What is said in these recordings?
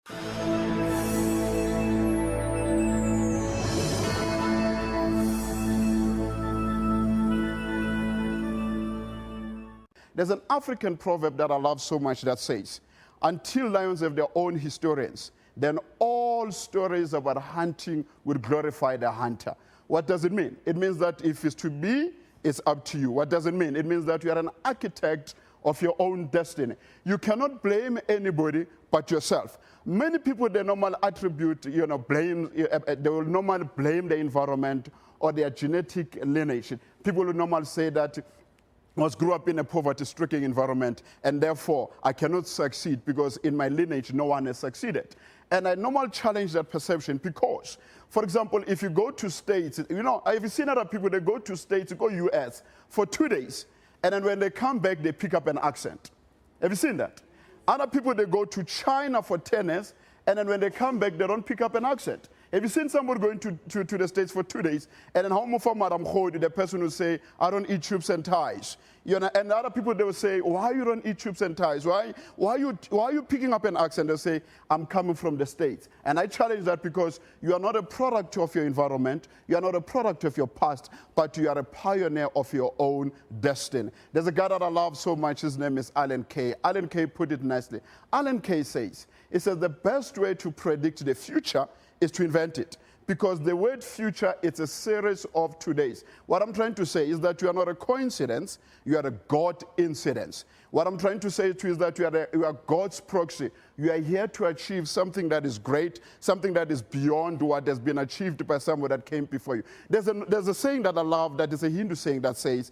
There's an African proverb that I love so much that says, until lions have their own historians, then all stories about hunting will glorify the hunter. What does it mean? It means that if it's to be, it's up to you. What does it mean? It means that you are an architect of your own destiny. You cannot blame anybody but yourself. Many people, they normally attribute, blame, they will normally blame the environment or their genetic lineage. People will normally say that I grew up in a poverty-stricken environment, and therefore I cannot succeed because in my lineage no one has succeeded. And I normally challenge that perception because, for example, if you go to states, I've seen other people, they go to states, go US for 2 days, and then when they come back, they pick up an accent. Have you seen that? Other people, they go to China for 10 years, and then when they come back, they don't pick up an accent. Have you seen somebody going to the States for 2 days, and then the person will say, I don't eat chips and ties. And other people, they will say, why you don't eat chips and ties? Why are you picking up an accent? They'll say, I'm coming from the States. And I challenge that because you are not a product of your environment, you are not a product of your past, but you are a pioneer of your own destiny. There's a guy that I love so much, his name is Alan Kay. Alan Kay put it nicely. Alan Kay says, the best way to predict the future is to invent it. Because the word future, it's a series of todays. What I'm trying to say is that you are not a coincidence, you are a God incidence. What I'm trying to say to you is that you are God's proxy. You are here to achieve something that is great, something that is beyond what has been achieved by someone that came before you. There's a saying that I love that is a Hindu saying that says,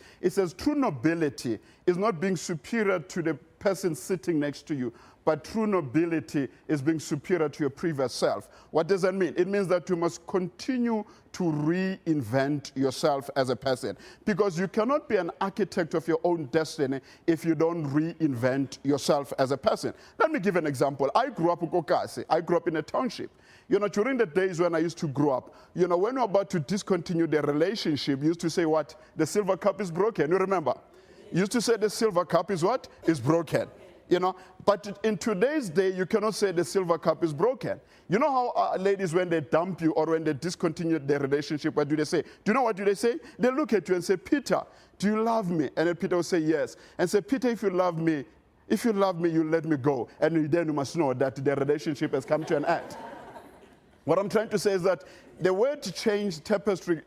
true nobility is not being superior to the person sitting next to you, but true nobility is being superior to your previous self. What does that mean? It means that you must continue to reinvent yourself as a person, because you cannot be an architect of your own destiny if you don't reinvent yourself as a person. Let me give an example. I grew up in Kokasi. I grew up in a township. During the days when I used to grow up, when we were about to discontinue the relationship, you used to say what? The silver cup is broken. You remember? You used to say the silver cup is what? Is broken. But in today's day, you cannot say the silver cup is broken. You know how ladies, when they dump you or when they discontinue their relationship, what do they say? Do you know what do they say? They look at you and say, Peter, do you love me? And then Peter will say, yes. And say, Peter, if you love me, you let me go. And then you must know that the relationship has come to an end. What I'm trying to say is that the way to change tapestry,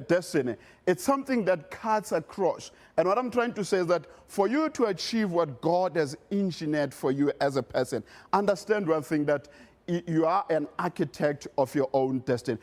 destiny, it's something that cuts across. And what I'm trying to say is that for you to achieve what God has engineered for you as a person, understand one thing, that you are an architect of your own destiny.